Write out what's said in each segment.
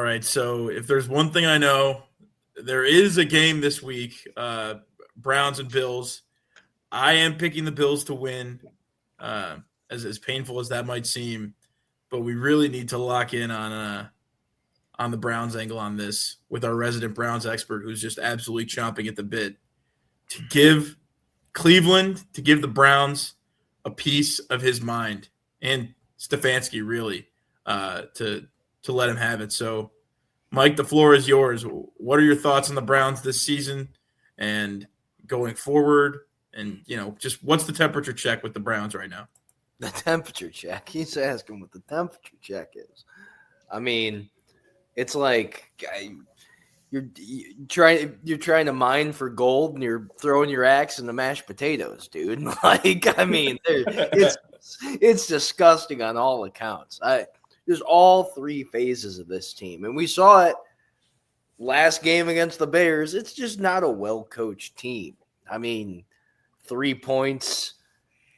right. So if there's one thing I know, there is a game this week, Browns and Bills. I am picking the Bills to win, uh, as painful as that might seem, but we really need to lock in on the Browns angle on this with our resident Browns expert, who's just absolutely chomping at the bit to give Cleveland, to give the Browns a piece of his mind, and Stefanski really to let him have it. So, Mike, the floor is yours. What are your thoughts on the Browns this season and going forward? And just what's the temperature check with the Browns right now? The temperature check. He's asking what the temperature check is. I mean, it's like you're trying to mine for gold and you're throwing your axe in the mashed potatoes, dude. Like, I mean, it's disgusting on all accounts. There's all three phases of this team, and we saw it last game against the Bears. It's just not a well-coached team. I mean, 3 points,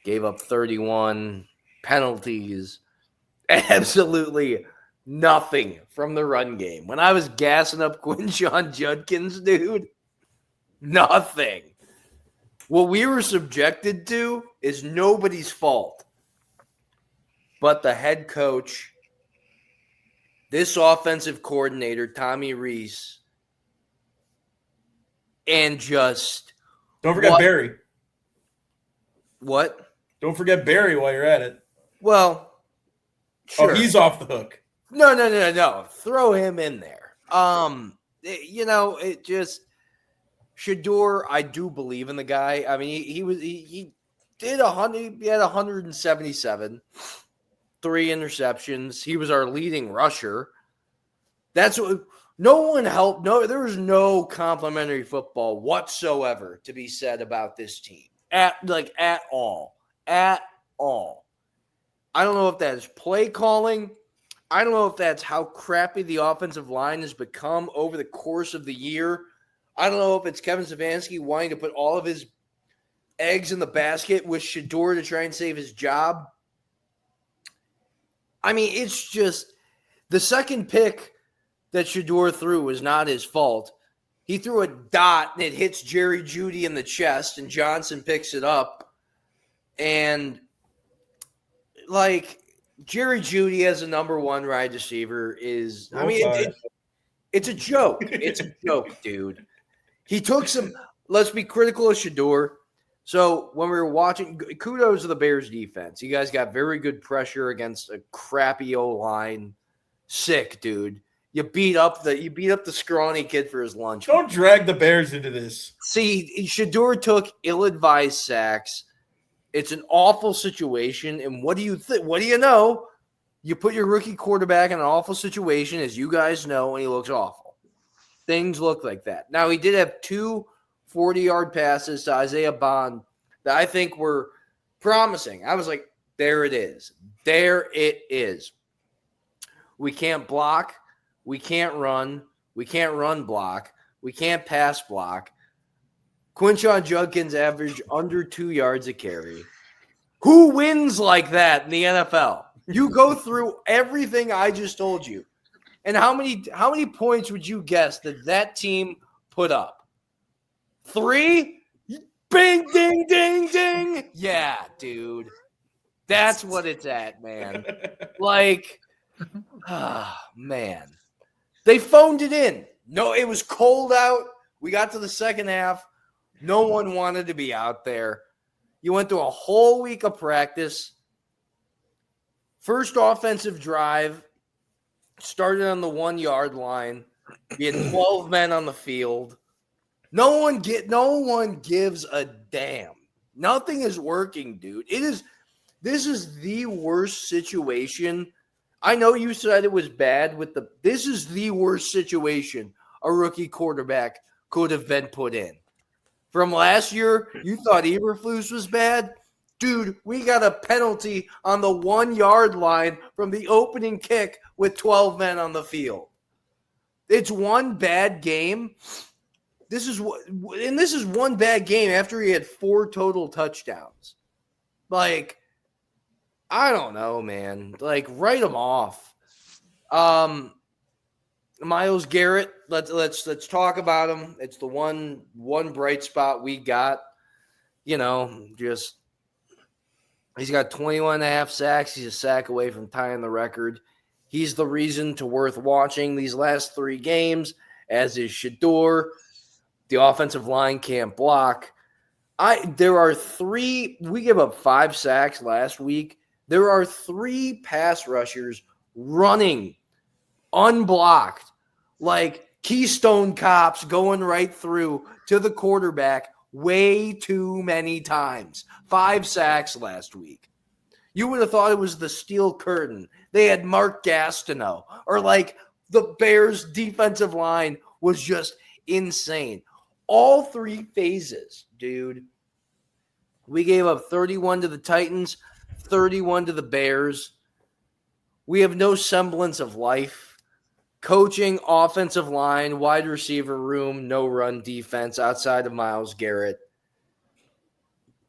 gave up 31 penalties, absolutely nothing from the run game. When I was gassing up Quinshon Judkins, dude, nothing. What we were subjected to is nobody's fault but the head coach, this offensive coordinator, Tommy Rees, and just... Don't forget Barry. What? Don't forget Barry while you're at it. Well, sure. Oh, he's off the hook. No. Throw him in there. It just Shador, I do believe in the guy. I mean, he did 100. He had 177, 3 interceptions. He was our leading rusher. That's what. No one helped. No, there was no complimentary football whatsoever to be said about this team at all. I don't know if that is play calling. I don't know if that's how crappy the offensive line has become over the course of the year. I don't know if it's Kevin Stefanski wanting to put all of his eggs in the basket with Shador to try and save his job. I mean, it's just the second pick that Shador threw was not his fault. He threw a dot and it hits Jerry Jeudy in the chest, and Johnson picks it up. And Jerry Jeudy as a number 1 wide receiver is, it's a joke. It's a joke, dude. He took some, let's be critical of Shador. So when we were watching, kudos to the Bears defense. You guys got very good pressure against a crappy O-line. Sick, dude. You beat up the scrawny kid for his lunch. Don't drag the Bears into this. See, Shador took ill-advised sacks. It's an awful situation, and what do you think? What do you know? You put your rookie quarterback in an awful situation, as you guys know, and he looks awful. Things look like that. Now, he did have 2 40-yard passes to Isaiah Bond that I think were promising. I was like, there it is. There it is. We can't block. We can't run. We can't run block. We can't pass block. Quinshon Judkins averaged under 2 yards a carry. Who wins like that in the NFL? You go through everything I just told you. And how many points would you guess that team put up? 3? Bing, ding, ding, ding. Yeah, dude. That's what it's at, man. Man. They phoned it in. No, it was cold out. We got to the second half. No one wanted to be out there. You went through a whole week of practice. First offensive drive started on the 1-yard line. You had 12 men on the field. No one gives a damn. Nothing is working, dude. This is the worst situation. I know you said it was bad this is the worst situation a rookie quarterback could have been put in. From last year, you thought Eberflus was bad? Dude, we got a penalty on the 1-yard line from the opening kick with 12 men on the field. It's one bad game. This is one bad game after he had 4 total touchdowns. I don't know, man. Write him off. Myles Garrett, let's talk about him. It's the one bright spot we got. Just he's got 21 and a half sacks. He's a sack away from tying the record. He's the reason to worth watching these last 3 games, as is Shador. The offensive line can't block. There are 3. We gave up 5 sacks last week. There are 3 pass rushers running unblocked, like Keystone Cops going right through to the quarterback way too many times. 5 sacks last week. You would have thought it was the Steel Curtain. They had Mark Gastineau, or like the Bears defensive line was just insane. All 3 phases, dude. We gave up 31 to the Titans, 31 to the Bears. We have no semblance of life. Coaching, offensive line, wide receiver room, no run defense outside of Myles Garrett.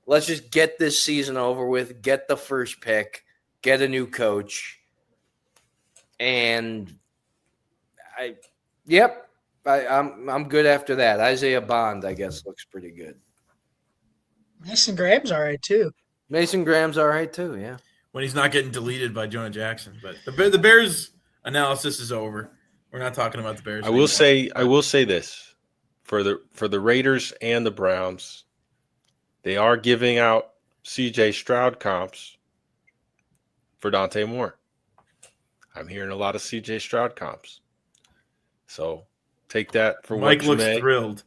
Let's just get this season over with, get the first pick, get a new coach. And I'm good after that. Isaiah Bond, I guess, looks pretty good. Mason Graham's all right too. Mason Graham's all right too, yeah. When he's not getting deleted by Jonah Jackson. But the Bears analysis is over. We're not talking about the Bears. I will say this. For the Raiders and the Browns, they are giving out CJ Stroud comps for Dante Moore. I'm hearing a lot of CJ Stroud comps. So take that for Mike what you looks may. thrilled.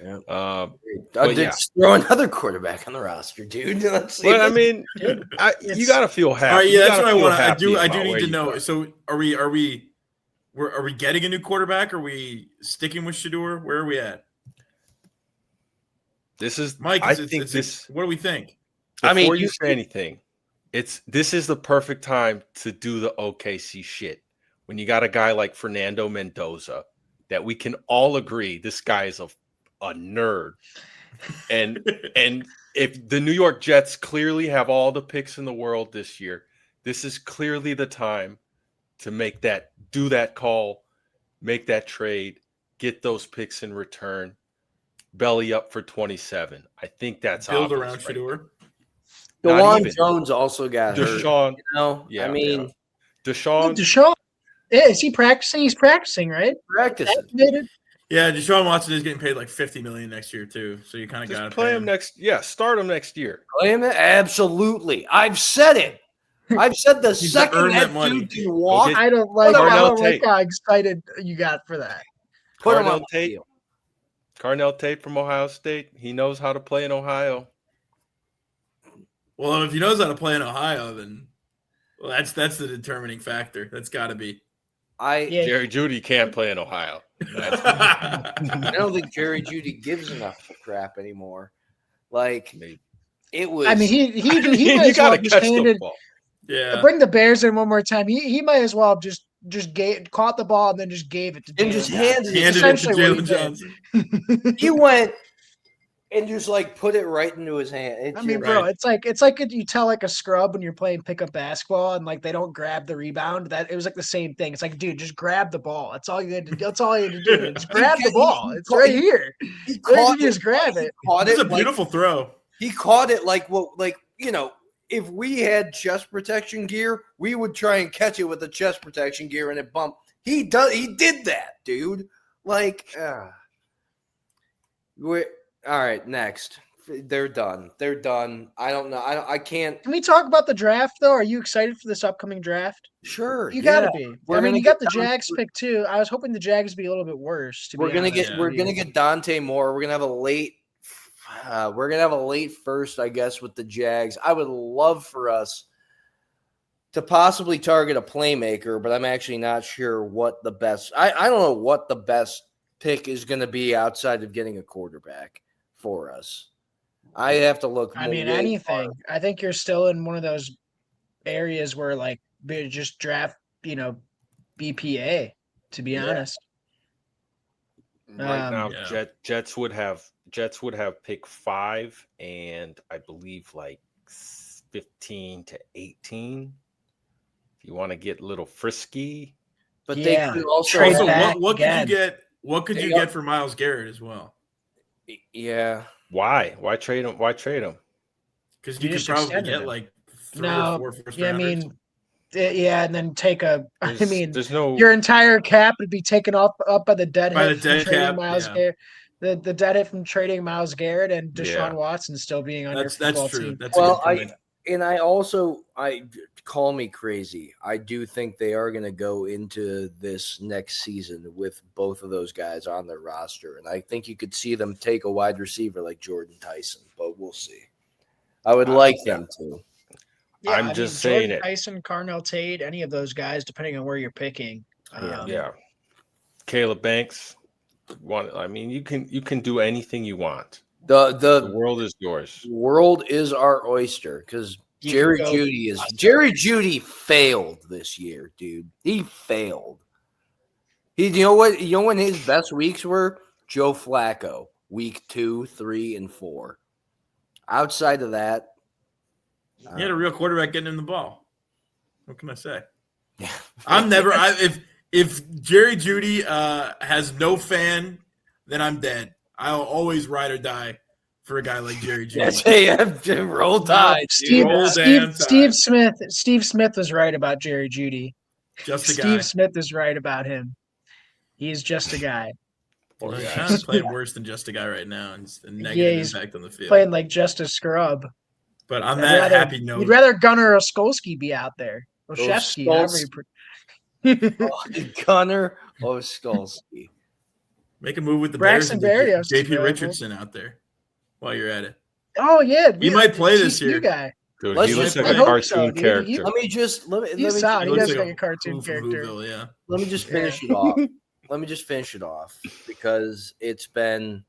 Yeah. Throw another quarterback on the roster, dude. Let's see. But I mean, you got to feel happy. All right, yeah, that's what I want. I do about need where to you know. are. So are we getting a new quarterback? Are we sticking with Shador? Where are we at? This is Mike. I think this. What do we think? Before you say anything, this is the perfect time to do the OKC shit. When you got a guy like Fernando Mendoza, that we can all agree this guy is a nerd, and if the New York Jets clearly have all the picks in the world this year, this is clearly the time to do that call, make that trade, get those picks in return, belly up for 27. I think that's build around Shador. DeJuan Jones also got Deshaun. hurt. Deshaun. Yeah, is he practicing? He's practicing, right? Practicing. Yeah, Deshaun Watson is getting paid like $50 million next year too. So you kind of got to play him next. Yeah, start him next year. Play him absolutely. I've said it. I've said the second that dude can walk. I don't like how excited you got for that. Put him on the field. Carnell Tate from Ohio State. He knows how to play in Ohio. Well, if he knows how to play in Ohio, then that's the determining factor. That's got to be. Jerry Jeudy can't play in Ohio. I don't think Jerry Jeudy gives enough of a crap anymore. Like it was. I mean, he might as well just handed. Yeah. Bring the Bears in one more time. He might as well just caught the ball and then just gave it to Jalen. And just handed it to Jalen Johnson. He went and just like put it right into his hand. Bro, it's like if you tell like a scrub when you're playing pickup basketball and like they don't grab the rebound. That it was like the same thing. It's like, dude, just grab the ball. That's all you had to do. That's all you had to do. Just grab the ball. It's right here. Just grab it. It's a beautiful throw. He caught it if we had chest protection gear, we would try and catch it with the chest protection gear and it bumped. He did that, dude. All right, next. They're done. I don't know. I can't. Can we talk about the draft though? Are you excited for this upcoming draft? Sure. You gotta be. You got the Jags pick too. I was hoping the Jags would be a little bit worse. We're gonna get Dante Moore. We're gonna have a late first, I guess, with the Jags. I would love for us to possibly target a playmaker, but I'm actually not sure what the best. I don't know what the best pick is going to be outside of getting a quarterback for us. I have to look. Anything. I think you're still in one of those areas where like just draft, BPA. To be honest, right now, Jets would have pick 5 and I believe like 15 to 18. If you want to get a little frisky, but they could also trade Also, back what could you again. get? What could you get for Myles Garrett as well? Yeah. Why? Why trade him? Why trade him? Because You you could just probably extended get him. like 3 or 4 first Yeah, I rounders. mean, yeah, and then take a. I mean, There's no. your entire cap would be taken up by the dead By hit the from dead trading cap, Myles yeah. Garrett. The dead hit from trading Myles Garrett and Deshaun Yeah. Watson still being on your That's football true. team. That's a good point. I call me crazy. I do think they are going to go into this next season with both of those guys on their roster, and I think you could see them take a wide receiver like Jordan Tyson, but we'll see. I would like them to. Yeah, I'm I just mean, saying Jordan it. Tyson, Carnell Tate, any of those guys, depending on where you're picking. Yeah. Caleb Banks. I mean, you can do anything you want. The world is yours. World is our oyster because You Jerry can go- Judy failed this year, dude. He failed. You know what? You know when his best weeks were? Joe Flacco, week 2, 3, and 4. Outside of that, He had a real quarterback getting him the ball. What can I say? Yeah. I'm never. If Jerry Judy has no fan, then I'm dead. I'll always ride or die for a guy like Jerry Judy. Roll Tide. Steve Smith was right about Jerry Judy. Just a guy. Steve Smith is right about him. He's just a guy. Poor He's guy. kind of playing worse than just a guy right now, and it's a negative he's impact on the field. Playing like just a scrub. But on that happy note, you'd rather Gunnar Oskolski be out there. Oshevsky, Gunnar Oskolski. make a move with the Braxton Bears and Berrios get is JP available. Richardson out there while you're at it. Oh yeah, He might play this TCU year. guy. Dude, Let's he looks just- like I a hope so, cartoon dude. character. Let me just He's solid. He looks does like like a cartoon who from character. Whoville, yeah. Let me just finish it off. Let me just finish it off because it's been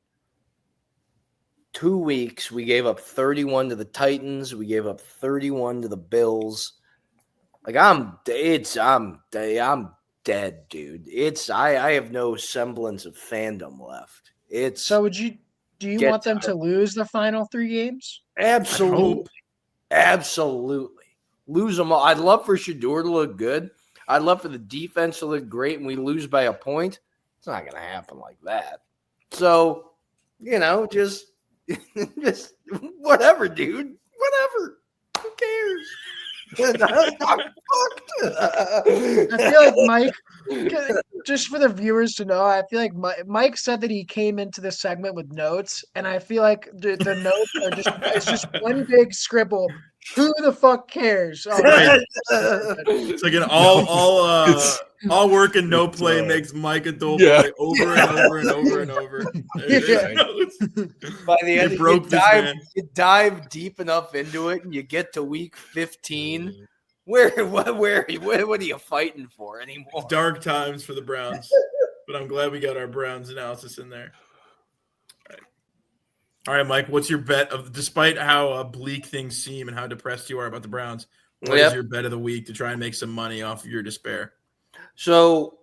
2 weeks. We gave up 31 to the Titans. We gave up 31 to the Bills. Like I'm dead, dude. I have no semblance of fandom left. It's So do you want them to lose the final 3 games? absolutely lose them all. I'd love for Shador to look good. I'd love for the defense to look great, and we lose by a point. It's not going to happen like that. So, just whatever, dude. Whatever. Who cares? I feel like Mike, just for the viewers to know, I feel like Mike said that he came into this segment with notes, and I feel like the notes are it's just one big scribble. Who the fuck cares? Oh, Right. It's like an all work and no play makes Mike a dull boy over and over and over and over. By the end, broke this man. you dive deep enough into it, and you get to week 15. What are you fighting for anymore? Dark times for the Browns, but I'm glad we got our Browns analysis in there. All right, Mike, what's your bet of, despite how bleak things seem and how depressed you are about the Browns, what is your bet of the week to try and make some money off of your despair? So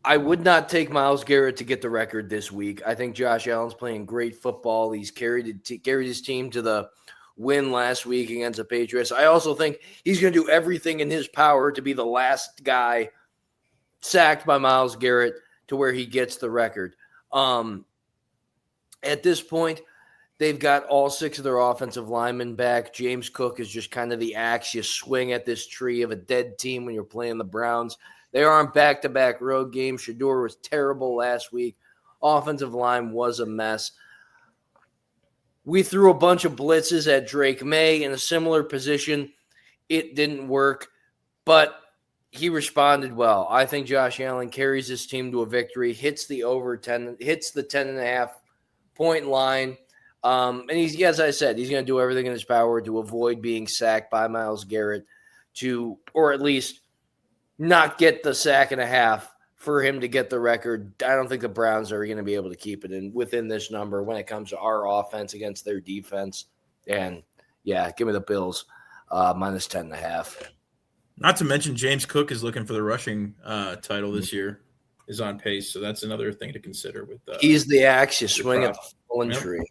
I would not take Myles Garrett to get the record this week. I think Josh Allen's playing great football. He's carried his team to the win last week against the Patriots. I also think he's going to do everything in his power to be the last guy sacked by Myles Garrett to where he gets the record. At this point, they've got all 6 of their offensive linemen back. James Cook is just kind of the axe you swing at this tree of a dead team when you're playing the Browns. They are on back-to-back road games. Shador was terrible last week. Offensive line was a mess. We threw a bunch of blitzes at Drake May in a similar position. It didn't work, but he responded well. I think Josh Allen carries his team to a victory, hits the 10.5 point line. And he's, as I said, he's going to do everything in his power to avoid being sacked by Myles Garrett or at least not get the sack and a half for him to get the record. I don't think the Browns are going to be able to keep it within this number when it comes to our offense against their defense. And yeah, give me the Bills minus 10.5. Not to mention James Cook is looking for the rushing title this year, is on pace. So that's another thing to consider. He's the axe you swing at the fallen tree.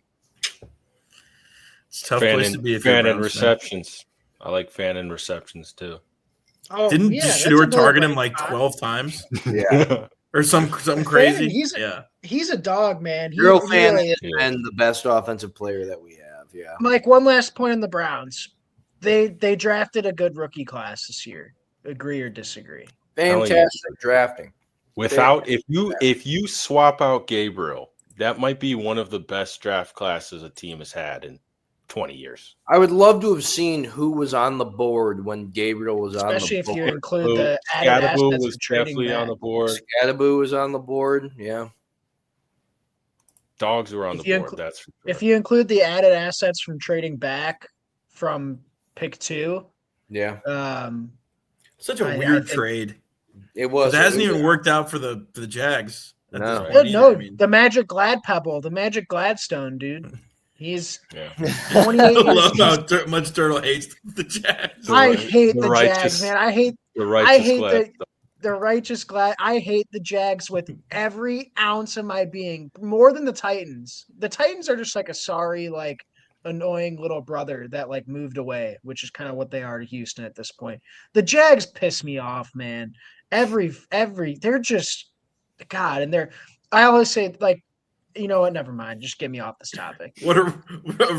It's a tough place to be if fan you're a and Browns fan. receptions. I like fan and receptions too. Oh, Didn't yeah, that's a Stewart bullet target him right like spot. 12 times Yeah. or something Fan, crazy? he's a dog, man. He Fan really is. has been the best offensive player that we have. Yeah. Mike, one last point on the Browns. They drafted a good rookie class this year. Agree or disagree? Fantastic drafting. Without if you swap out Gabriel, that might be one of the best draft classes a team has had in 20 years. I would love to have seen who was on the board when Gabriel was Especially on if the you board. include the added Scadaboo assets was of trading definitely back. on the board. Scadaboo was on the board. Yeah. Dogs were on the board. That's for sure. If you include the added assets from trading back from pick 2, Yeah. Such a I weird think- trade. It was. It hasn't even worked out for the Jags. At No. this Yeah, point either. no, I mean, the Magic Glad Pebble, the Magic Gladstone, dude. He's Yeah. 28 I years. love how much Turtle hates the Jags. I hate the righteous- Jags, man. I hate The righteous glad. the righteous glad. I hate the Jags with every ounce of my being, more than the Titans. The Titans are just like a sorry, like annoying little brother that like moved away, which is kind of what they are to Houston at this point. The Jags piss me off, man. Every they're just God, and I always say, like, you know what? Never mind. Just get me off this topic. What a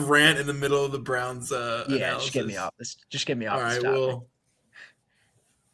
rant in the middle of the Browns Yeah, analysis. just get me off this. Just get me off All this right, topic. well,